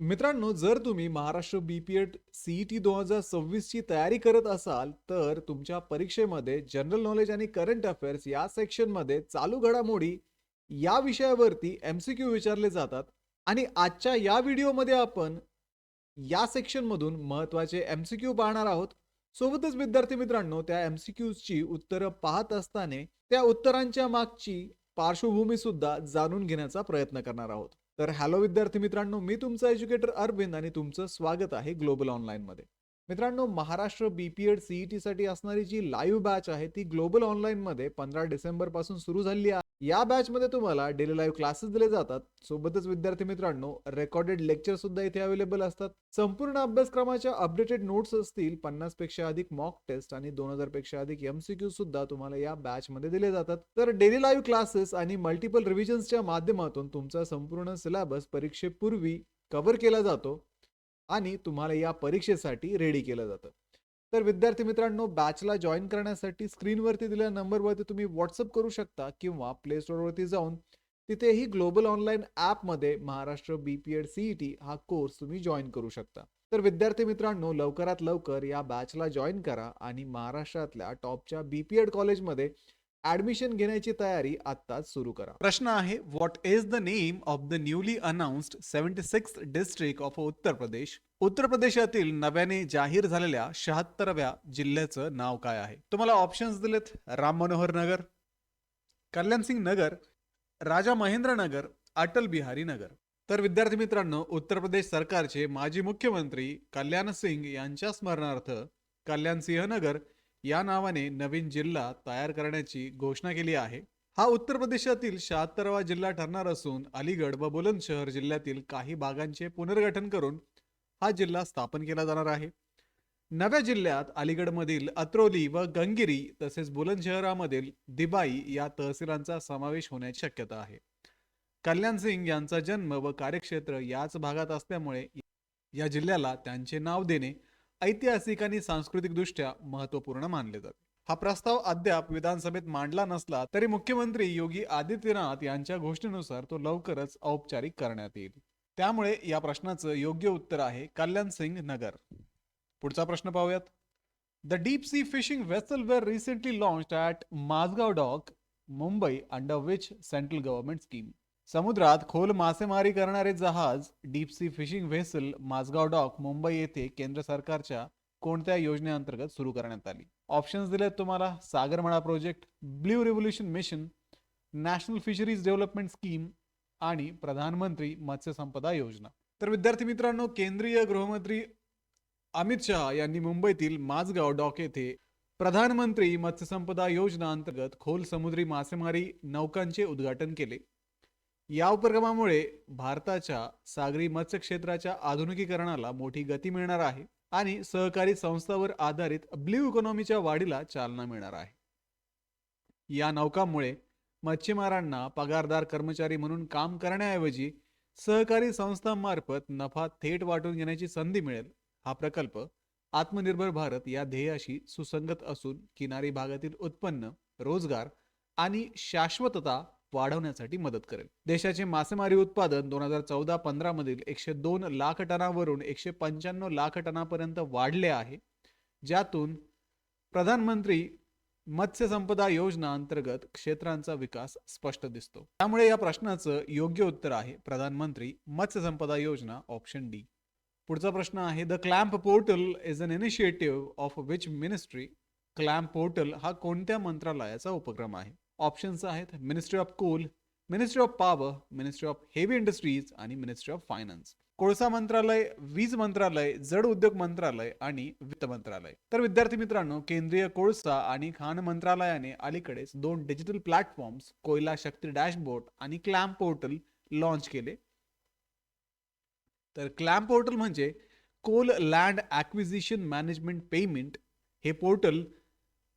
मित्रांनो, जर तुम्ही महाराष्ट्र बीपीएड सीईटी 2026 ची तयारी करत असाल, तर तुमच्या परीक्षेमध्ये जनरल नॉलेज आणि करंट अफेअर्स या सेक्शनमध्ये चालू घडामोडी या विषयावरती एमसीक्यू विचारले जातात. आणि आजच्या या व्हिडिओमध्ये आपण या सेक्शनमधून महत्त्वाचे एमसीक्यू पाहणार आहोत. सोबतच विद्यार्थी मित्रांनो, त्या एमसीक्यूजची उत्तरं पाहत असताना त्या उत्तरांच्या मागची पार्श्वभूमी सुद्धा जाणून घेण्याचा प्रयत्न करणार आहोत. तर हॅलो विद्यार्थी मित्रांनो, मी तुमचा एज्युकेटर अरविंद आणि तुमचं स्वागत आहे ग्लोबल ऑनलाईन मध्ये. मित्रांनो, महाराष्ट्र बीपीएड सीईटी साठी असणारी जी लाईव्ह बॅच आहे ती ग्लोबल ऑनलाईन मध्ये 15 डिसेंबर पासून सुरू झाली आहे. या बॅच मध्ये तुम्हाला डेली लाईव्ह क्लासेस दिले जातात. सोबतच विद्यार्थी मित्रांनो, रेकॉर्डेड लेक्चर सुद्धा इथे अवेलेबल असतात. संपूर्ण अभ्यासक्रमाच्या अपडेटेड नोट्स असतील, 50 पेक्षा अधिक मॉक टेस्ट आणि 2000 पेक्षा अधिक एमसीक्यू सुद्धा तुम्हाला या बॅच मध्ये दिले जातात. तर डेली लाईव्ह क्लासेस आणि मल्टिपल रिव्हिजन्सच्या माध्यमातून तुमचा संपूर्ण सिलेबस परीक्षेपूर्वी कव्हर केला जातो आणि तुम्हाला या परीक्षेसाठी रेडी केलं जातं. तर विद्यार्थी मित्रांनो, बॅचला जॉईन करण्यासाठी स्क्रीनवरती दिलेल्या नंबरवरती तुम्ही व्हॉट्सअप करू शकता किंवा प्ले स्टोअरवरती जाऊन तिथेही ग्लोबल ऑनलाईन ॲपमध्ये महाराष्ट्र बीपीएड सीईटी हा कोर्स तुम्ही जॉईन करू शकता. तर विद्यार्थी मित्रांनो, लवकरात लवकर या बॅचला जॉईन करा आणि महाराष्ट्रातल्या टॉपच्या बीपीएड कॉलेजमध्ये ऍडमिशन घेण्याची तयारी आत्ताच सुरू करा. प्रश्न आहे, what is the name of the newly announced 76th district of Uttar Pradesh? उत्तर प्रदेशातील नव्याने जाहीर झालेल्या 76व्या जिल्ह्याचं नाव काय आहे? तुम्हाला ऑप्शन्स दिलेत: राम मनोहर नगर, कल्याण सिंग नगर, राजा महेंद्र नगर, अटल बिहारी नगर. तर विद्यार्थी मित्रांनो, उत्तर प्रदेश सरकारचे माजी मुख्यमंत्री कल्याण सिंग यांच्या स्मरणार्थ कल्याण सिंह नगर या नावाने नवीन जिल्हा तयार करण्याची घोषणा केली आहे. हा उत्तर प्रदेशातील 76वा जिल्हा ठरणार असून अलीगड व बुलंदशहर जिल्ह्यातील काही भागांचे पुनर्गठन करून हा जिल्हा स्थापन केला जाणार आहे. नव्या जिल्ह्यात अलीगडमधील अत्रोली व गंगिरी तसेच बुलंदशहरामधील दिबाई या तहसीलांचा समावेश होण्याची शक्यता आहे. कल्याण सिंग यांचा जन्म व कार्यक्षेत्र याच भागात असल्यामुळे या जिल्ह्याला त्यांचे नाव देणे ऐतिहासिक आणि सांस्कृतिक दृष्ट्या महत्त्वपूर्ण मानले जाते. हा प्रस्ताव अद्याप विधानसभेत मांडला नसला तरी मुख्यमंत्री योगी आदित्यनाथ यांच्या घोषणेनुसार तो लवकरच औपचारिक करण्यात येईल. त्यामुळे या प्रश्नाचं योग्य उत्तर आहे कल्याण सिंग नगर. पुढचा प्रश्न पाहूयात. The deep sea fishing vessel were recently launched at Mazagon dock, Mumbai, under which central government scheme? समुद्रात खोल मासेमारी करणारे जहाज deep sea fishing vessel Mazagon dock, Mumbai येथे केंद्र सरकारच्या कोणत्या योजनेअंतर्गत सुरू करण्यात आली? ऑप्शन्स दिलेत तुम्हाला: Sagarmala project, blue revolution mission, national fisheries development scheme आणि प्रधानमंत्री मत्स्य संपदा योजना. तर विद्यार्थी मित्रांनो, केंद्रीय गृहमंत्री अमित शहा यांनी मुंबईतील माझगाव डॉक येथे प्रधानमंत्री मत्स्य संपदा योजना अंतर्गत खोल समुद्री मासेमारी नौकांचे उद्घाटन केले. या उपक्रमामुळे भारताच्या सागरी मत्स्य क्षेत्राच्या आधुनिकीकरणाला मोठी गती मिळणार आहे आणि सहकारी संस्थांवर आधारित ब्ल्यू इकॉनॉमीच्या वाढीला चालना मिळणार आहे. या नौकांमुळे मच्छीमारांना पगारदार कर्मचारी म्हणून काम करण्याऐवजी सहकारी संस्थांमार्फत नफा थेट वाटून घेण्याची संधी मिळेल. हा प्रकल्प आत्मनिर्भर भारत या ध्येयाशी सुसंगत असून किनारी भागातील उत्पन्न, रोजगार आणि शाश्वतता वाढवण्यासाठी मदत करेल. देशाचे मासेमारी उत्पादन 2014-15 मधील 102 लाख टनावरून 195 लाख टनापर्यंत वाढले आहे, ज्यातून प्रधानमंत्री मत्स्य संपदा योजना अंतर्गत क्षेत्रांचा विकास स्पष्ट दिसतो. त्यामुळे या प्रश्नाचं योग्य उत्तर आहे प्रधानमंत्री मत्स्य संपदा योजना, ऑप्शन डी. पुढचा प्रश्न आहे, the clamp portal is an initiative of which ministry? Clamp portal हा कोणत्या मंत्रालयाचा उपक्रम आहे? ऑप्शन्स आहेत: ministry of coal, ministry of power, ministry of heavy industries आणि मिनिस्ट्री ऑफ फायनान्स. कोळसा मंत्रालय, वीज मंत्रालय, जड उद्योग मंत्रालय आणि वित्त मंत्रालय. तर विद्यार्थी मित्रांनो, केंद्रीय कोळसा आणि खाण मंत्रालयाने अलीकडेच 2 digital platforms, Koyla Shakti dashboard आणि क्लॅम्प पोर्टल लॉन्च केले. तर क्लॅम्प पोर्टल म्हणजे coal land acquisition management payment. हे पोर्टल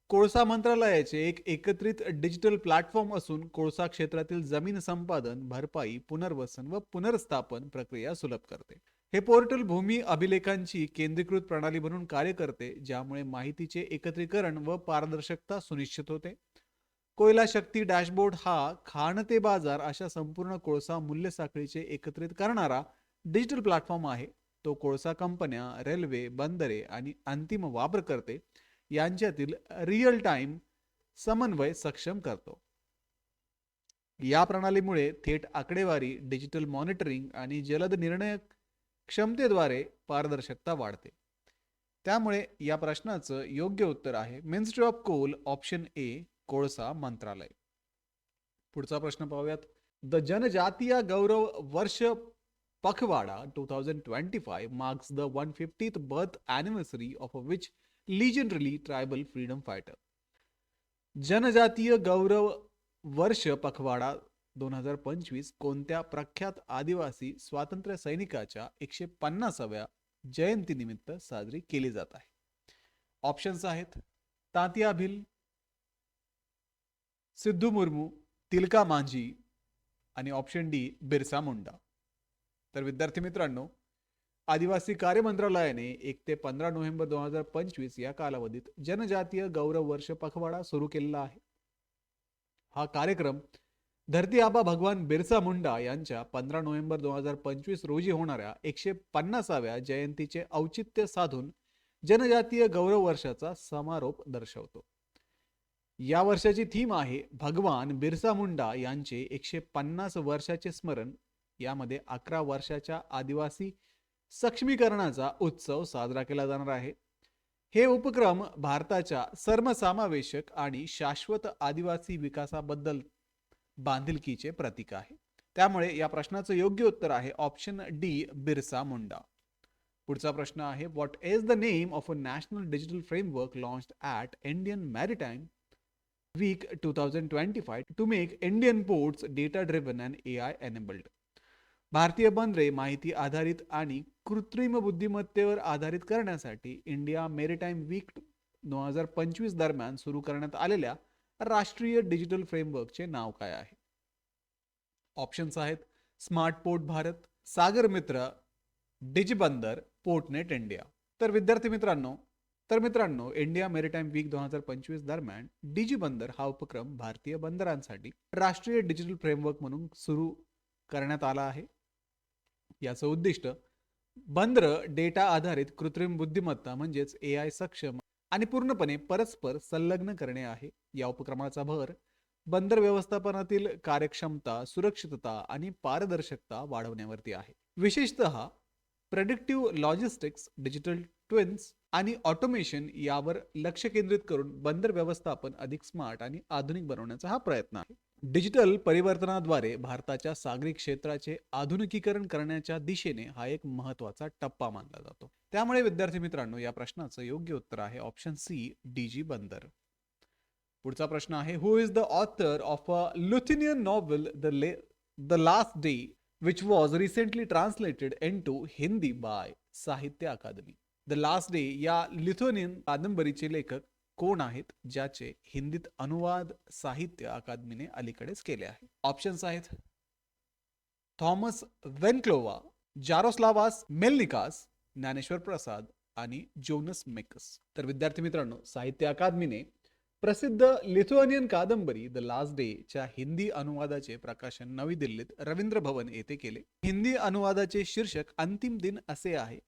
कोळसा मंत्रालयाचे एक एकत्रित डिजिटल प्लॅटफॉर्म असून कोळसा क्षेत्रातील जमीन संपादन, भरपाई, पुनर्वसन व पुनर्स्थापन प्रक्रिया सुलभ करते. हे पोर्टल भूमी अभिलेखांची केंद्रीकृत प्रणाली म्हणून कार्य करते, ज्यामुळे माहितीचे एकत्रीकरण व पारदर्शकता सुनिश्चित होते. कोयला शक्ती डॅशबोर्ड हा खाण ते बाजार अशा संपूर्ण कोळसा मूल्य साखळीचे एकत्रित करणारा डिजिटल प्लॅटफॉर्म आहे. तो कोळसा कंपन्या, रेल्वे, बंदरे आणि अंतिम वापरकर्ते यांच्यातील रिअल टाइम समन्वय सक्षम करतो. या प्रणालीमुळे थेट आकडेवारी, डिजिटल मॉनिटरिंग आणि जलद निर्णय क्षमतेद्वारे पारदर्शकता वाढते. त्यामुळे या प्रश्नाचं योग्य उत्तर आहे ministry of coal, option A, कोळसा मंत्रालय. पुढचा प्रश्न पाहूयात. द जनजातीय गौरव वर्ष पखवाडा 2025 marks the 150th birth anniversary of which legendary tribal freedom fighter. जनजातीय गौरव वर्ष पखवाडा 2025 कोणत्या प्रख्यात आदिवासी स्वातंत्र्य सैनिकाच्या 150व्या जयंतीनिमित्त साजरी केली जात आहे? ऑप्शन्स आहेत तात्या भिल, सिद्धू मुर्मू, तिलका मांझी आणि ऑप्शन डी बिरसा मुंडा. तर विद्यार्थी मित्रांनो, आदिवासी कार्य मंत्रालयाने 1 ते 15 नोव्हेंबर 2025 या कालावधीत जनजातीय गौरव वर्ष पखवाडा सुरू केलेला आहे. हा कार्यक्रम धरती आबा भगवान बिरसा मुंडा यांच्या 15 नोव्हेंबर 2025 रोजी होणाऱ्या 150व्या जयंतीचे औचित्य साधून जनजातीय गौरव वर्षाचा समारोप दर्शवतो. या वर्षाची थीम आहे भगवान बिरसा मुंडा यांचे 150 वर्षाचे स्मरण. यामध्ये 11 वर्षाच्या आदिवासी सक्षमीकरणाचा उत्सव साजरा केला जाणार आहे. हे उपक्रम भारताच्या सर्वसमावेशक आणि शाश्वत आदिवासी विकासाबद्दल बांधिलकीचे प्रतीक आहे. त्यामुळे या प्रश्नाचं योग्य उत्तर आहे ऑप्शन डी, बिरसा मुंडा. पुढचा प्रश्न आहे what is the name of a national digital framework launched at Indian maritime week 2025 to make Indian ports data driven and AI enabled. भारतीय बंदरे माहिती आधारित आणि कृत्रिम बुद्धिमत्तेवर आधारित करण्यासाठी इंडिया मेरीटाईम वीक 2025 दरम्यान सुरू करण्यात आलेल्या राष्ट्रीय डिजिटल फ्रेमवर्कचे नाव काय आहे? ऑप्शन्स आहेत स्मार्ट पोर्ट भारत, सागर मित्र, डिजिबंदर, पोर्टनेट इंडिया. तर विद्यार्थी मित्रांनो इंडिया मेरीटाईम वीक 2025 दरम्यान डिजिबंदर हा उपक्रम भारतीय बंदरांसाठी राष्ट्रीय डिजिटल फ्रेमवर्क म्हणून सुरू करण्यात आला आहे. याचं उद्दिष्ट बंदर डेटा आधारित कृत्रिम बुद्धिमत्ता म्हणजेच AI सक्षम आणि पूर्णपणे परस्पर संलग्न करणे आहे. या उपक्रमाचा भर बंदर व्यवस्थापनातील कार्यक्षमता, सुरक्षितता आणि पारदर्शकता वाढवण्यावरती आहे. विशेषतः प्रेडिक्टिव्ह लॉजिस्टिक्स, डिजिटल ट्विन्स आणि ऑटोमेशन यावर लक्ष केंद्रित करून बंदर व्यवस्थापन अधिक स्मार्ट आणि आधुनिक बनवण्याचा हा प्रयत्न आहे. डिजिटल परिवर्तनाद्वारे भारताच्या सागरी क्षेत्राचे आधुनिकीकरण करण्याच्या दिशेने हा एक महत्त्वाचा टप्पा मानला जातो. त्यामुळे विद्यार्थी मित्रांनो, या प्रश्नाचं योग्य उत्तर आहे ऑप्शन सी, डीजी बंदर. पुढचा प्रश्न आहे who is the author of a Lithuanian novel the last day which was recently translated into Hindi by Sahitya Akademi. The last day या लिथुनियन कादंबरीचे लेखक कोण आहेत, ज्याचे हिंदीत अनुवाद साहित्य अकादमीने अलीकडेच केले आहे? ऑप्शन्स आहेत थॉमस वेनक्लोवा, जारोस्लावास मेलनिकास, ज्ञानेश्वर प्रसाद आणि जोनस मेकस. तर विद्यार्थी मित्रांनो, साहित्य अकादमीने प्रसिद्ध लिथुआनियन कादंबरी द लास्ट डे च्या हिंदी अनुवादाचे प्रकाशन नवी दिल्लीत रवींद्र भवन येथे केले. हिंदी अनुवादाचे शीर्षक अंतिम दिन असे आहे.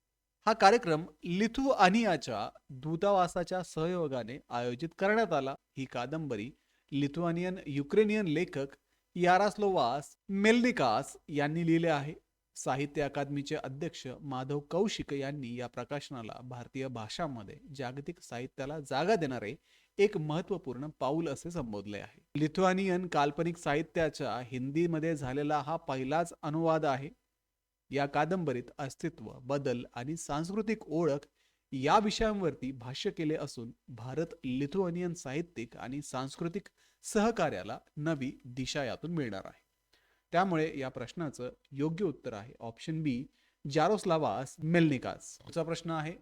हा कार्यक्रम लिथुआनियाच्या दूतावासाच्या सहयोगाने आयोजित करण्यात आला. ही कादंबरी लिथुआनियन युक्रेनियन लेखक यारोस्लावास मेलनिकास यांनी लिहिले आहे. साहित्य अकादमीचे अध्यक्ष माधव कौशिक यांनी या प्रकाशनाला भारतीय भाषांमध्ये जागतिक साहित्याला जागा देणारे एक महत्त्वपूर्ण पाऊल असे संबोधले आहे. लिथुआनियन काल्पनिक साहित्याचा हिंदीमध्ये झालेला हा पहिलाच अनुवाद आहे. या कादंबरीत अस्तित्व, बदल आणि सांस्कृतिक ओळख या विषयांवरती भाष्य केले असून भारत लिथुआनियन साहित्यिक आणि सांस्कृतिक सहकार्याला नवी दिशा यातून मिळणार आहे. त्यामुळे या प्रश्नाचं योग्य उत्तर आहे ऑप्शन बी, जारोस्लावास मेलनिकास. पुढचा प्रश्न आहे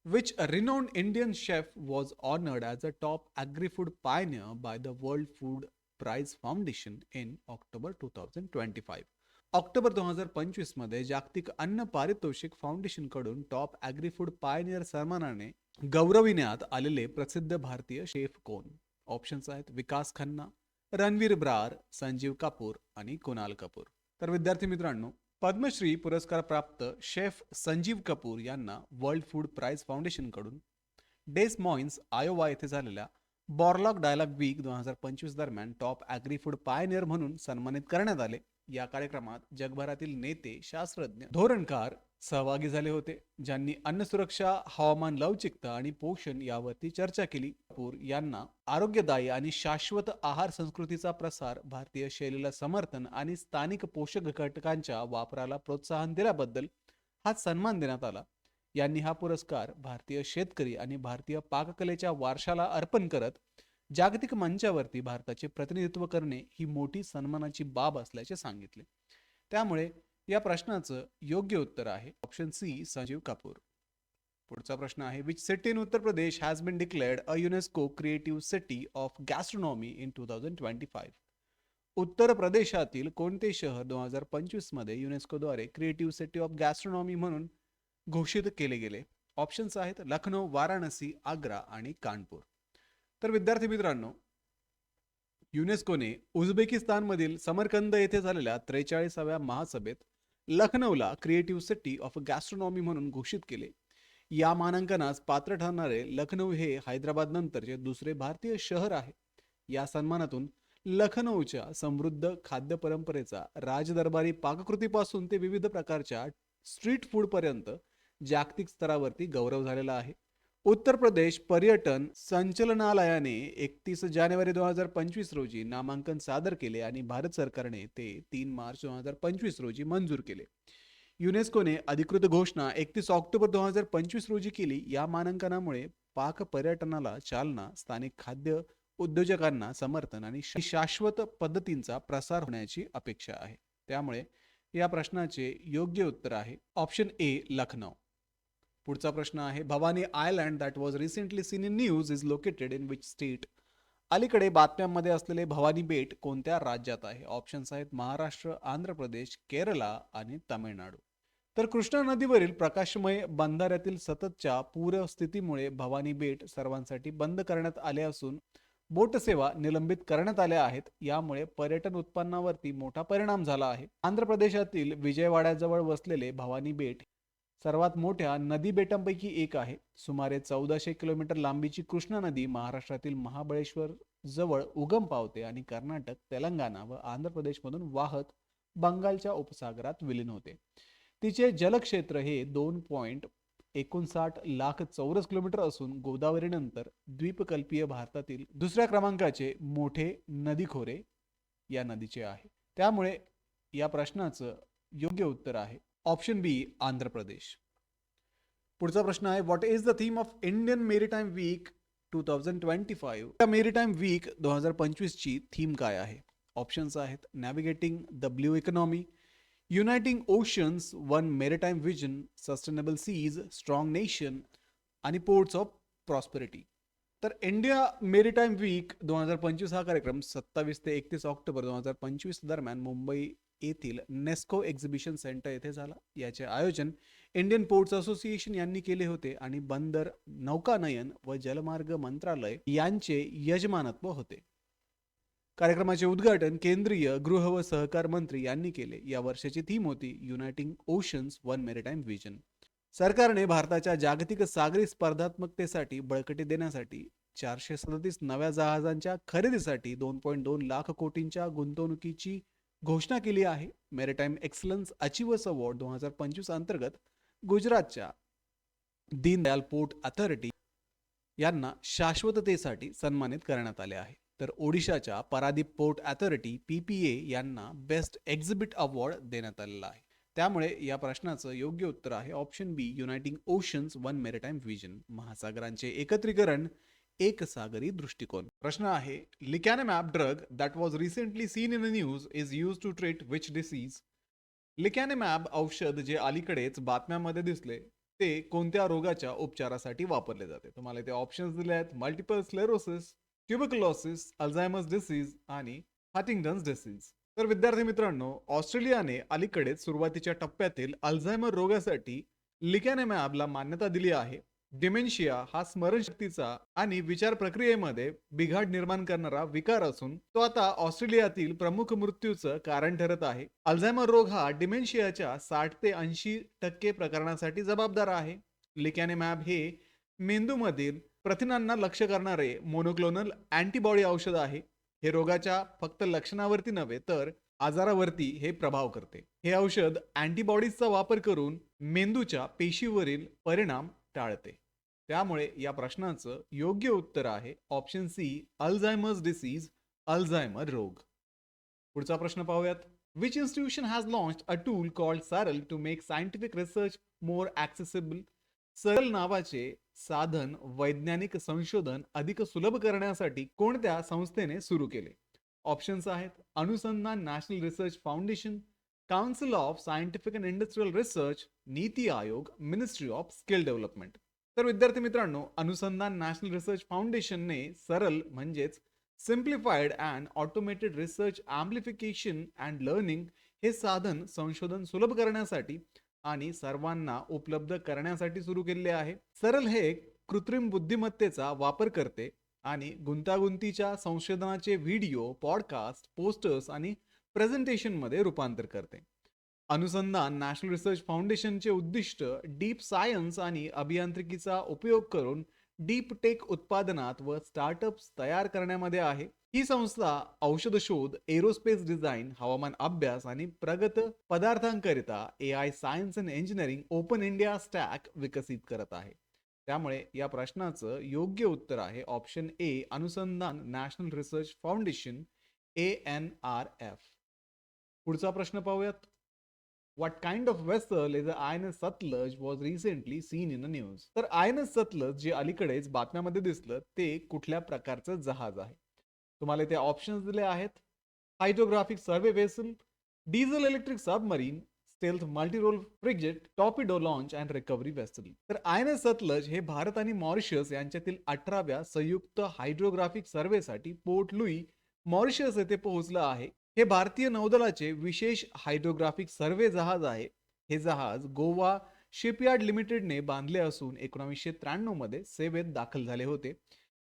which renowned Indian chef was honored as a top agri-food pioneer by the World Food Prize Foundation in October 2025. October 2025 मध्ये जागतिक अन्न पारितोषिक फाउंडेशन कडून टॉप ॲग्री फूड पायनियर सन्मानाने गौरविण्यात आलेले प्रसिद्ध भारतीय शेफ कोण? ऑप्शन्स आहेत विकास खन्ना, रणवीर ब्रार, संजीव कपूर आणि कुणाल कपूर. तर विद्यार्थी मित्रांनो, पद्मश्री पुरस्कार प्राप्त शेफ संजीव कपूर यांना वर्ल्ड फूड प्राइज फाउंडेशनकडून डेस मॉइन्स आयोवा येथे झालेल्या बॉर्लॉग डायलॉग वीक 2025 दरम्यान टॉप ॲग्री फूड पायनियर म्हणून सन्मानित करण्यात आले. या कार्यक्रमात जगभरातील नेते, शास्त्रज्ञ, धोरणकार सहभागी झाले होते, ज्यांनी अन्न सुरक्षा, हवामान लवचिकता आणि पोषण यावरती चर्चा केली. कपूर यांना आरोग्यदायी आणि शाश्वत आहार संस्कृतीचा प्रसार, भारतीय शैलीला समर्थन आणि स्थानिक पोषक घटकांच्या वापराला प्रोत्साहन दिल्याबद्दल हा सन्मान देण्यात आला. यांनी हा पुरस्कार भारतीय शेतकरी आणि भारतीय पाककलेच्या वारशाला अर्पण करत जागतिक मंचावरती भारताचे प्रतिनिधित्व करणे ही मोठी सन्मानाची बाब असल्याचे सांगितले. त्यामुळे या प्रश्नाचं योग्य उत्तर आहे ऑप्शन सी, संजीव कपूर. पुढचा प्रश्न आहे, which city in Uttar Pradesh has been declared a UNESCO creative city of gastronomy in 2025. Uttar प्रदेशातील कोणते शहर 2025 मध्ये युनेस्कोद्वारे क्रिएटिव्ह सिटी ऑफ गॅस्ट्रोनॉमी म्हणून घोषित केले गेले? ऑप्शन्स आहेत लखनौ, वाराणसी, आग्रा आणि कानपूर. तर विद्यार्थी मित्रांनो, युनेस्कोने उझबेकिस्तानमधील समरकंद येथे झालेल्या 43व्या महासभेत लखनौला क्रिएटिव्ह सिटी ऑफ गॅस्ट्रोनॉमी म्हणून घोषित केले. या मानांकनास पात्र ठरणारे लखनौ हे हैदराबाद नंतरचे दुसरे भारतीय शहर आहे. या सन्मानातून लखनौच्या समृद्ध खाद्य परंपरेचा, राजदरबारी पाककृतीपासून ते विविध प्रकारच्या स्ट्रीट फूड पर्यंत जागतिक स्तरावरती गौरव झालेला आहे. उत्तर प्रदेश पर्यटन संचालनालयाने 31 जानेवारी 2025 रोजी नामांकन सादर केले आणि भारत सरकारने ते 3 मार्च 2025 रोजी मंजूर केले. युनेस्कोने अधिकृत घोषणा 31 ऑक्टोबर 2025 रोजी केली. या मानांकनामुळे पाक पर्यटनाला चालना, स्थानिक खाद्य उद्योजकांना समर्थन आणि शाश्वत पद्धतींचा प्रसार होण्याची अपेक्षा आहे. त्यामुळे या प्रश्नाचे योग्य उत्तर आहे ऑप्शन ए, लखनौ. पुढचा प्रश्न आहे, Bhavani island that was recently seen in news is located in which state? अलीकडे बातम्यांमध्ये असलेले भवानी बेट कोणत्या राज्यात आहे? ऑप्शन्स आहेत महाराष्ट्र, आंध्र प्रदेश, केरला आणि तामिळनाडू. तर कृष्णा नदीवरील प्रकाशमय बंधाऱ्यातील सततच्या पूरस्थितीमुळे भवानी बेट सर्वांसाठी बंद करण्यात आले असून बोट सेवा निलंबित करण्यात आल्या आहेत. यामुळे पर्यटन उत्पन्नावरती मोठा परिणाम झाला आहे. आंध्र प्रदेशातील विजयवाड्याजवळ वसलेले भवानी बेट सर्वात मोठ्या नदी बेटांपैकी एक आहे. सुमारे 1400 किलोमीटर लांबीची कृष्णा नदी महाराष्ट्रातील महाबळेश्वर जवळ उगम पावते आणि कर्नाटक, तेलंगणा व आंध्र प्रदेशमधून वाहत बंगालच्या उपसागरात विलीन होते. तिचे जलक्षेत्र हे 2.59 लाख चौरस किलोमीटर असून गोदावरीनंतर द्वीपकल्पीय भारतातील दुसऱ्या क्रमांकाचे मोठे नदीखोरे या नदीचे आहे. त्यामुळे या प्रश्नाचं योग्य उत्तर आहे ऑप्शन बी, आंध्र प्रदेश. पुढचा प्रश्न आहे, what is the theme of Indian maritime week 2025? या मेरीटाईम वीक 2025 ची थीम काय आहे? ऑप्शन्स आहेत navigating the blue economy, uniting oceans, one maritime vision, sustainable seas, strong nation आणि पोर्ट्स ऑफ प्रॉस्पेरिटी. तर इंडिया मेरीटाईम वीक 2025 हा कार्यक्रम 27 ते 31 ऑक्टोबर 2025 दरम्यान मुंबई येथील नेस्को एक्झिबिशन सेंटर येथे झाला. याचे आयोजन इंडियन पोर्ट्स असोसिएशन यांनी केले होते आणि बंदर, नौकानयन व जलमार्ग मंत्रालय यांचे यजमानत्व होते. कार्यक्रमाचे उद्घाटन केंद्रीय गृह व सहकार मंत्री यांनी केले. या वर्षाची थीम होती युनायटिंग ओशन्स, वन मेरीटाईम विजन. सरकारने भारताच्या जागतिक सागरी स्पर्धात्मकतेसाठी बळकटी देण्यासाठी 437 नव्या जहाजांच्या खरेदीसाठी 2.2 लाख कोटींच्या गुंतवणुकीची घोषणा केली आहे. मेरीटाईम एक्सलन्स अचिव्हर्स अवॉर्ड 2025 अंतर्गत गुजरातच्या दीनदयाल पोर्ट अथॉरिटी यांना शाश्वततेसाठी सन्मानित करण्यात आले आहे. तर ओडिशाच्या परादीप पोर्ट अथॉरिटी PPA यांना बेस्ट एक्झिबिट अवॉर्ड देण्यात आलेला आहे. त्यामुळे या प्रश्नाचं योग्य उत्तर आहे option B, uniting oceans, one maritime vision. महासागरांचे एकत्रीकरण, एक सागरी दृष्टिकोन. प्रश्न आहे, lecanemab drug that was recently seen in the news is use to treat which disease? Lecanemab औषध जे अलीकडेच बातम्यांमध्ये दिसले ते कोणत्या रोगाच्या उपचारासाठी वापरले जाते? तुम्हाला इथे ऑप्शन्स दिले आहेत multiple sclerosis, tuberculosis, Alzheimer's disease आणि हंटिंग्टन्स डिसीज. तर विद्यार्थी मित्रांनो, ऑस्ट्रेलियाने अलीकडेच सुरुवातीच्या टप्प्यातील अल्झायमर रोगासाठी लिकॅनिमॅबला मान्यता दिली आहे. डिमेन्शिया हा स्मरणशक्तीचा आणि विचार प्रक्रियेमध्ये बिघाड निर्माण करणारा विकार असून तो आता ऑस्ट्रेलियातील प्रमुख मृत्यूचं कारण ठरत आहे. अल्झायमर रोग हा डिमेन्शियाच्या 60 ते 80% प्रकरणांसाठी जबाबदार आहे. लिकॅनिमॅब हे मेंदूमधील प्रथिनांना लक्ष्य करणारे मोनोक्लोनल अँटीबॉडी औषध आहे. हे रोगाच्या फक्त लक्षणावरती नव्हे तर आजारावरती हे प्रभाव करते. हे औषध अँटीबॉडीजचा वापर करून मेंदूच्या पेशीवरील परिणाम टाळते. त्यामुळे या प्रश्नाचं योग्य उत्तर आहे option C, Alzheimer's disease, Alzheimer रोग. पुढचा प्रश्न पाहूयात. Which institution has launched a tool called SARAL to make scientific research more accessible? SARAL नावाचे साधन वैज्ञानिक संशोधन अधिक सुलभ करण्यासाठी कोणत्या संस्थेने सुरू केले? ऑप्शन्स आहेत Anusandhan national research foundation, council of scientific and industrial research, NITI Aayog, ministry of skill development. तर विद्यार्थी मित्रांनो, अनुसंधान नॅशनल रिसर्च फाउंडेशनने सरल म्हणजेच simplified and automated research amplification and learning हे साधन संशोधन सुलभ करण्यासाठी आणि सर्वांना उपलब्ध करण्यासाठी सुरू केले आहे. सरल हे कृत्रिम बुद्धिमत्तेचा वापर करते आणि गुंतागुंतीच्या संशोधनाचे व्हिडिओ, पॉडकास्ट, पोस्टर्स आणि प्रेझेंटेशनमध्ये रूपांतर करते. अनुसंधान नॅशनल रिसर्च फाउंडेशनचे उद्दिष्ट डीप सायन्स आणि अभियांत्रिकीचा उपयोग करून डीप टेक उत्पादनात व स्टार्टअप्स तयार करण्यामध्ये आहे. ही संस्था औषध शोध, एरोस्पेस डिझाईन, हवामान अभ्यास आणि प्रगत पदार्थांकरिता AI science and engineering open India stack विकसित करत आहे. त्यामुळे या प्रश्नाचं योग्य उत्तर आहे ऑप्शन ए, अनुसंधान नॅशनल रिसर्च फाउंडेशन, ANRF. पुढचा प्रश्न पाहूयात. What kind of vessel is the INS Satluj was recently seen in the news? तर INS Satluj जे अलीकडेच बातम्यामध्ये दिसलं ते कुठल्या प्रकारचं जहाज आहे? तुम्हाला इथे ऑप्शन्स दिले आहेत. Hydrographic survey vessel, diesel electric submarine, stealth multirole frigate, torpedo launch and recovery vessel. तर INS सतलज हे भारत आणि मॉरिशस यांच्यातील 18व्या संयुक्त हायड्रोग्राफिक सर्वेसाठी पोर्ट लुई, मॉरिशस येथे पोहोचलं आहे. हे भारतीय नौदलाचे विशेष हायड्रोग्राफिक सर्वे जहाज आहे. हे जहाज गोवा शिपयार्ड लिमिटेडने बांधले असून 1993 मध्ये सेवेत दाखल झाले होते.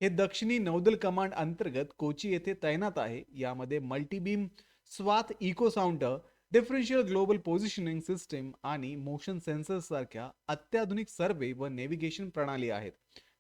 हे दक्षिणी नौदल कमांड अंतर्गत कोची येथे तैनात आहे. यामध्ये multibeam swath echo sounder, differential global positioning system आणि मोशन सेन्सर्स सारख्या अत्याधुनिक सर्वे व नेव्हिगेशन प्रणाली आहेत.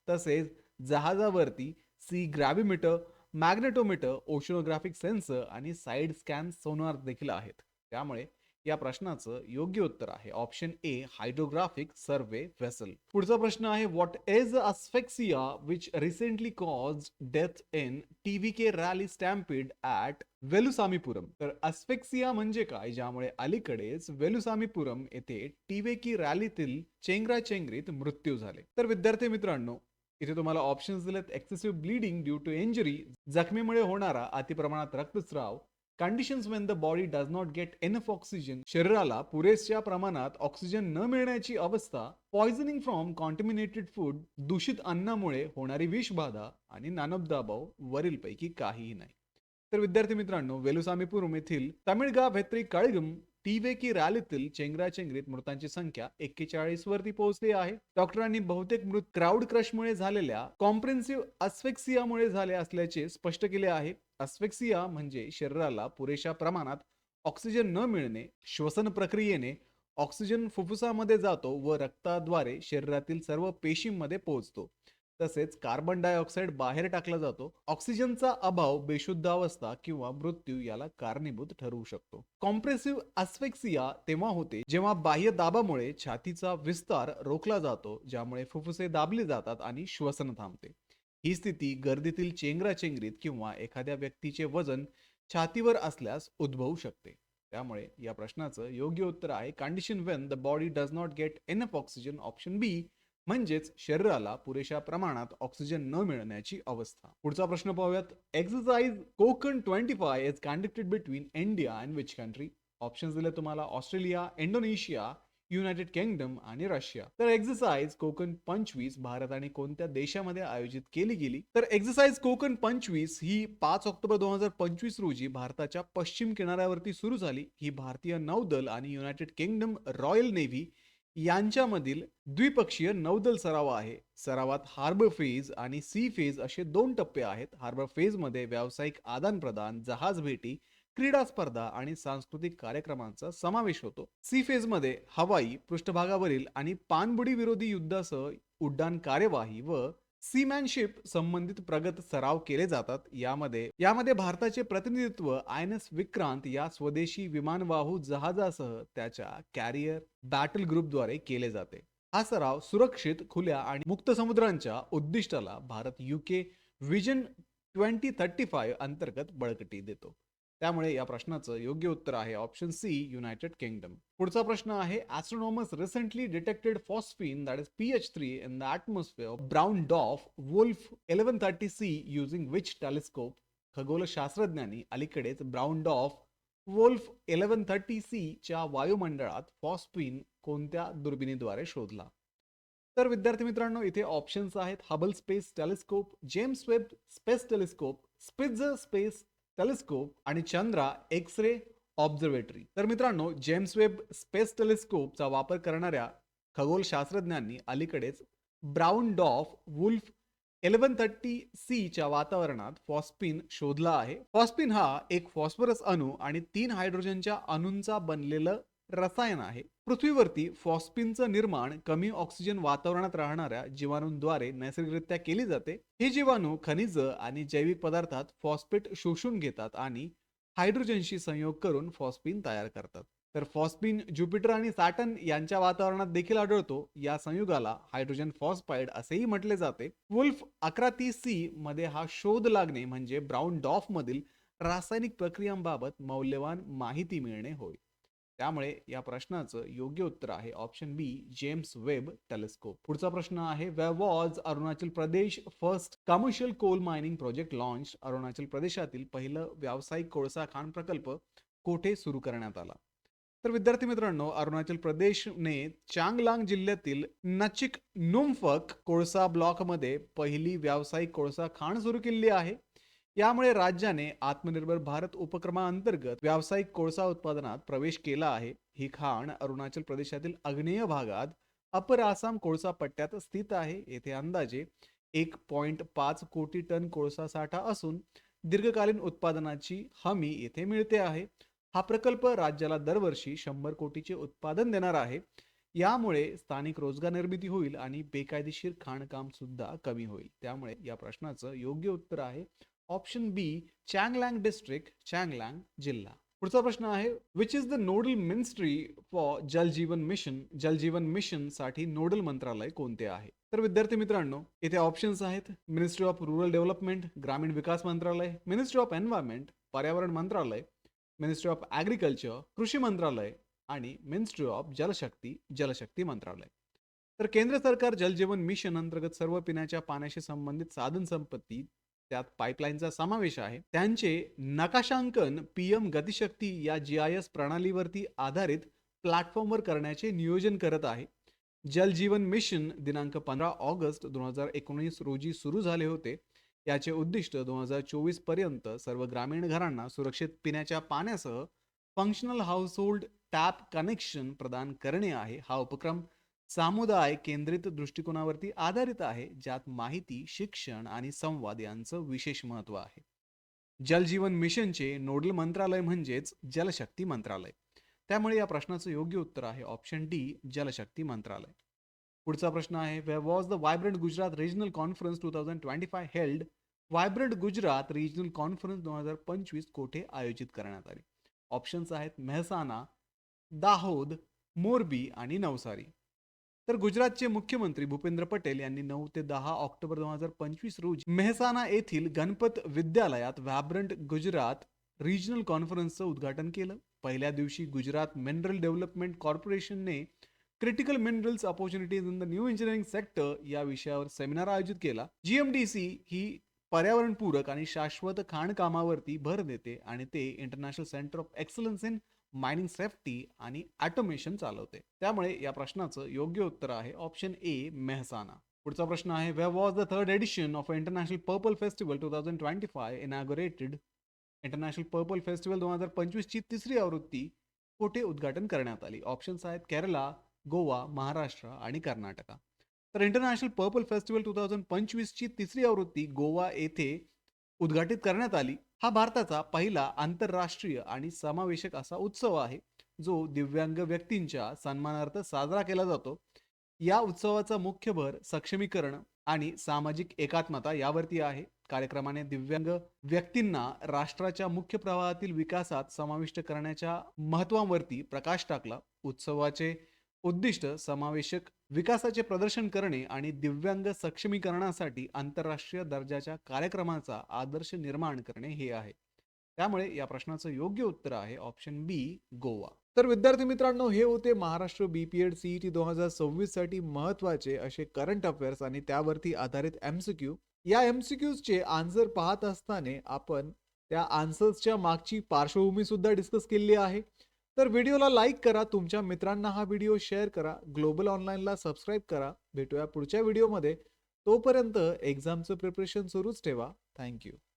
तसेच जहाजावरती sea gravimeter, magnetometer, oceanographic sensor आणि साइड स्कॅन सोनार देखील आहेत. त्यामुळे या प्रश्नाचं योग्य उत्तर आहे option A, hydrographic survey vessel. पुढचा प्रश्न आहे what is asphyxia which recently caused death in TVK rally stampede at Velusamipuram? तर अस्फेक्सिया म्हणजे काय, ज्यामुळे अलीकडेच वेलुसामीपुरम येथे TVK रॅलीतील चेंगराचेंगरीत मृत्यू झाले? तर विद्यार्थी मित्रांनो, इथे तुम्हाला ऑप्शन्स दिलेत. Excessive bleeding due to injury, जखमेमुळे होणारा अतिप्रमाणात रक्तस्राव, conditions when the body does not get enough oxygen, शरीराला पुरेशा प्रमाणात ऑक्सिजन न मिळण्याची अवस्था, पॉइझनिंग फ्रॉम कॉन्टॅमिनेटेड फूड, दूषित अन्नामुळे होणारी विषबाधा आणि नानबदाबाव वरीलपैकी काहीही नाही. तर विद्यार्थी मित्रांनो, वेलुसामीपुरम येथील तमिळगा भेत्री कळगम TVK रॅलीतील चेंगराचेंगरीत मृतांची संख्या 41 वरती पोहोचली आहे. डॉक्टरांनी बहुतेक मृत क्राऊड क्रशमुळे झालेल्या कॉम्प्रेन्सिव्ह अस्फेक्सियामुळे झाले असल्याचे स्पष्ट केले आहे. अस्फेक्सिया म्हणजे शरीराला पुरेशा प्रमाणात ऑक्सिजन न मिळणे. श्वसन प्रक्रियेने ऑक्सिजन फुफ्फुसामध्ये जातो व रक्ताद्वारे शरीरातील सर्व पेशींमध्ये पोहोचतो. तसेच कार्बन डायऑक्साईड बाहेर टाकला जातो. ऑक्सिजनचा अभाव, बेशुद्ध अवस्था किंवा मृत्यू याला कारणीभूत ठरवू शकतो. कॉम्प्रेसिव्ह अस्फेक्सिया तेव्हा होते जेव्हा बाह्य दाबामुळे छातीचा विस्तार रोखला जातो, ज्यामुळे फुफ्फुसे दाबली जातात आणि श्वसन थांबते. ही स्थिती गर्दीतील चेंगराचेंगरीत किंवा एखाद्या व्यक्तीचे वजन छातीवर असल्यास उद्भवू शकते. त्यामुळे या प्रश्नाचं योग्य उत्तर आहे condition when the body does not get enough oxygen, option B, म्हणजेच शरीराला पुरेशा प्रमाणात ऑक्सिजन न मिळण्याची अवस्था. पुढचा प्रश्न पाहूयात. Exercise Konkan 25 is conducted between India and which country? Options दिले तुम्हाला ऑस्ट्रेलिया, इंडोनेशिया, युनायटेड किंगडम आणि रशिया. तर एक्सरसाइज कोकण 25 भारत आणि कोणत्या देशामध्ये आयोजित केली गेली? तर एक्सरसाइज कोकण 25 ही 5 ऑक्टोबर 2025 रोजी भारताच्या पश्चिम किनाऱ्यावरती सुरू झाली. ही भारतीय नौदल आणि युनायटेड किंगडम रॉयल नेव्ही यांच्यामधील द्विपक्षीय नौदल सराव आहे. सरावात हार्बर फेज आणि सी फेज असे 2 टप्पे आहेत. हार्बर फेजमध्ये व्यावसायिक आदान-प्रदान, जहाज भेटी, क्रीडा स्पर्धा आणि सांस्कृतिक कार्यक्रमांचा समावेश होतो. सी फेजमध्ये हवाई, पृष्ठभागावरील आणि पाणबुडी विरोधी युद्धासह उड्डाण कार्यवाही व सीमॅनशिप संबंधित प्रगत सराव केले जातात. यामध्ये भारताचे प्रतिनिधित्व INS विक्रांत या स्वदेशी विमानवाहू जहाजासह त्याच्या कॅरियर बॅटल ग्रुपद्वारे केले जाते. हा सराव सुरक्षित, खुल्या आणि मुक्त समुद्रांच्या उद्दिष्टाला भारत UK विजन 2035 अंतर्गत बळकटी देतो. त्यामुळे या प्रश्नाचं योग्य उत्तर आहे ऑप्शन सी, युनायटेड किंगडम. पुढचा प्रश्न आहे, astronomers recently detected phosphine that is PH3 in the atmosphere of brown dwarf Wolf 1130C using which telescope? खगोलशास्त्रज्ञांनी अलीकडेच ब्राउन डॉर्फ वुल्फ 1130C च्या वायुमंडळात फॉस्फिन कोणत्या दुर्बिणीद्वारे शोधला? तर विद्यार्थी मित्रांनो, इथे ऑप्शन्स आहेत Hubble space telescope, James Webb space telescope, Spitzer space telescope आणि चंद्रा एक्स रे ऑब्झर्वेटरी. तर मित्रांनो, जेम्स वेब स्पेस टेलिस्कोपचा वापर करणाऱ्या खगोलशास्त्रज्ञांनी अलीकडेच ब्राउन डॉर्फ वुल्फ 1130C च्या वातावरणात फॉस्फिन शोधला आहे. फॉस्फिन हा एक फॉस्फरस अणू आणि 3 हायड्रोजनच्या अणूंचा बनलेलं रसायन आहे. पृथ्वीवरती फॉस्फिनचं निर्माण कमी ऑक्सिजन वातावरणात राहणाऱ्या जीवाणूंद्वारे नैसर्गिकरित्या केली जाते. हे जीवाणू खनिज आणि जैविक पदार्थात फॉस्फेट शोषून घेतात आणि हायड्रोजनशी संयोग करून फॉस्फिन तयार करतात. तर फॉस्फिन ज्युपिटर आणि सॅटर्न यांच्या वातावरणात देखील आढळतो. या संयुगाला हायड्रोजन फॉस्फाईड असेही म्हटले जाते. वुल्फ 1130C मध्ये हा शोध लागणे म्हणजे ब्राउन डॉर्फ मधील रासायनिक प्रक्रियांबाबत मौल्यवान माहिती मिळणे होय. त्यामुळे या प्रश्नाचं योग्य उत्तर आहे option B, James Webb telescope. पुढचा प्रश्न आहे, where was Arunachal Pradesh first commercial coal mining project launch? Arunachal प्रदेशातील पहिलं व्यावसायिक कोळसा खाण प्रकल्प कोठे सुरू करण्यात आला? तर विद्यार्थी मित्रांनो, अरुणाचल प्रदेशने चांगलांग जिल्ह्यातील नचिक नुमफक कोळसा ब्लॉकमध्ये पहिली व्यावसायिक कोळसा खाण सुरू केली आहे. यामुळे राज्याने आत्मनिर्भर भारत उपक्रमाअंतर्गत व्यावसायिक कोळसा उत्पादनात प्रवेश केला आहे. ही खाण अरुणाचल प्रदेशातील आग्नेय भागात अपर आसाम कोळसा पट्ट्यात स्थित आहे. येथे अंदाजे 1.5 कोटी टन कोळसा साठा असून दीर्घकालीन उत्पादनाची हमी येथे मिळते आहे. हा प्रकल्प राज्याला दरवर्षी 100 कोटीचे उत्पादन देणार आहे. यामुळे स्थानिक रोजगार निर्मिती होईल आणि बेकायदेशीर खाणकाम सुद्धा कमी होईल. त्यामुळे या प्रश्नाचं योग्य उत्तर आहे ऑप्शन बी, चांगलांग डिस्ट्रिक्ट, चांगलांग जिल्हा. पुढचा प्रश्न आहे, which is the nodal ministry for जल जीवन मिशन? जल जीवन मिशन साठी नोडल मंत्रालय कोणते आहे? तर विद्यार्थी मित्रांनो, इथे ऑप्शन्स आहेत मिनिस्ट्री ऑफ रूरल डेव्हलपमेंट, ग्रामीण विकास मंत्रालय, मिनिस्ट्री ऑफ एन्व्हायरमेंट, पर्यावरण मंत्रालय, मिनिस्ट्री ऑफ ॲग्रिकल्चर, कृषी मंत्रालय आणि मिनिस्ट्री ऑफ जलशक्ती मंत्रालय. तर केंद्र सरकार जल जीवन मिशन अंतर्गत सर्व पिण्याच्या पाण्याशी संबंधित साधन संपत्ती, त्यात पाईपलाईनचा समावेश आहे, त्यांचे नकाशांकन PM गतिशक्ती या GIS प्रणालीवरती आधारित प्लॅटफॉर्मवर करण्याचे नियोजन करत आहे. जल जीवन मिशन दिनांक 15 ऑगस्ट 2019 रोजी सुरू झाले होते. याचे उद्दिष्ट 2024 पर्यंत सर्व ग्रामीण घरांना सुरक्षित पिण्याच्या पाण्यासह फंक्शनल हाऊसहोल्ड टॅप कनेक्शन प्रदान करणे आहे. हा उपक्रम समुदाय केंद्रित दृष्टिकोनावरती आधारित आहे, ज्यात माहिती, शिक्षण आणि संवाद यांचं विशेष महत्त्व आहे. जल जीवन मिशनचे नोडल मंत्रालय म्हणजेच जलशक्ती मंत्रालय. त्यामुळे या प्रश्नाचं योग्य उत्तर आहे ऑप्शन डी, जलशक्ती मंत्रालय. पुढचा प्रश्न आहे, where was the vibrant Gujarat regional conference 2025 held? Vibrant Gujarat regional conference 2025 कोठे आयोजित करण्यात आली? ऑप्शन्स आहेत मेहसाणा, दाहोद, मोरबी आणि नवसारी. तर गुजरातचे मुख्यमंत्री भूपेंद्र पटेल यांनी 9 ते 10 ऑक्टोबर 2025 रोजी मेहसाणा येथील गणपत विद्यालयात व्हायब्रंट गुजरात रिजनल कॉन्फरन्सचं उद्घाटन केलं. पहिल्या दिवशी गुजरात मिनरल डेव्हलपमेंट कॉर्पोरेशनने critical minerals opportunities in the new engineering sector या विषयावर सेमिनार आयोजित केला. GMDC ही पर्यावरणपूरक आणि शाश्वत खाणकामावरती भर देते आणि ते international centre of excellence in mining safety आणि ऑटोमेशन चालवते. त्यामुळे या प्रश्नाचं योग्य उत्तर आहे ऑप्शन ए, मेहसाणा. पुढचा प्रश्न आहे, where was the third edition of international purple festival 2025 inaugurated? International purple festival 2025 ची तिसरी आवृत्ती कोठे उद्घाटन करण्यात आली? ऑप्शन्स आहेत केरला, गोवा, महाराष्ट्र आणि कर्नाटका. तर इंटरनॅशनल पर्पल फेस्टिवल 2025 ची तिसरी आवृत्ती गोवा येथे उद्घाटित करण्यात आली. हा भारताचा पहिला आंतरराष्ट्रीय आणि समावेशक असा उत्सव आहे, जो दिव्यांग व्यक्तींच्या सन्मानार्थ साजरा केला जातो. या उत्सवाचा मुख्य भर सक्षमीकरण आणि सामाजिक एकात्मता यावरती आहे. कार्यक्रमाने दिव्यांग व्यक्तींना राष्ट्राच्या मुख्य प्रवाहातील विकासात समाविष्ट करण्याच्या महत्त्वावरती प्रकाश टाकला. उत्सवाचे उद्दिष्ट समावेशक विकासाचे प्रदर्शन करणे आणि दिव्यांग सक्षमीकरणासाठी आंतरराष्ट्रीय दर्जाच्या कार्यक्रमाचा आदर्श निर्माण करणे हे आहे. त्यामुळे या प्रश्नाचं योग्य उत्तर आहे ऑप्शन बी, गोवा. तर विद्यार्थी मित्रांनो, हे होते महाराष्ट्र बीपीएड सीईटी 2026 साठी महत्त्वाचे असे करंट अफेअर्स आणि त्यावरती आधारित एमसीक्यू. या एमसीक्यूजचे आन्सर पाहत असताना आपण त्या आन्सर्सच्या मागची पार्श्वभूमी सुद्धा डिस्कस केली आहे. तर व्हिडिओला लाईक करा, तुमच्या मित्रांना हा व्हिडिओ शेअर करा, ग्लोबल ऑनलाईनला सबस्क्राईब करा. भेटूया पुढच्या व्हिडिओमध्ये. तोपर्यंत एक्झामचं प्रिपरेशन सुरूच ठेवा. थँक्यू.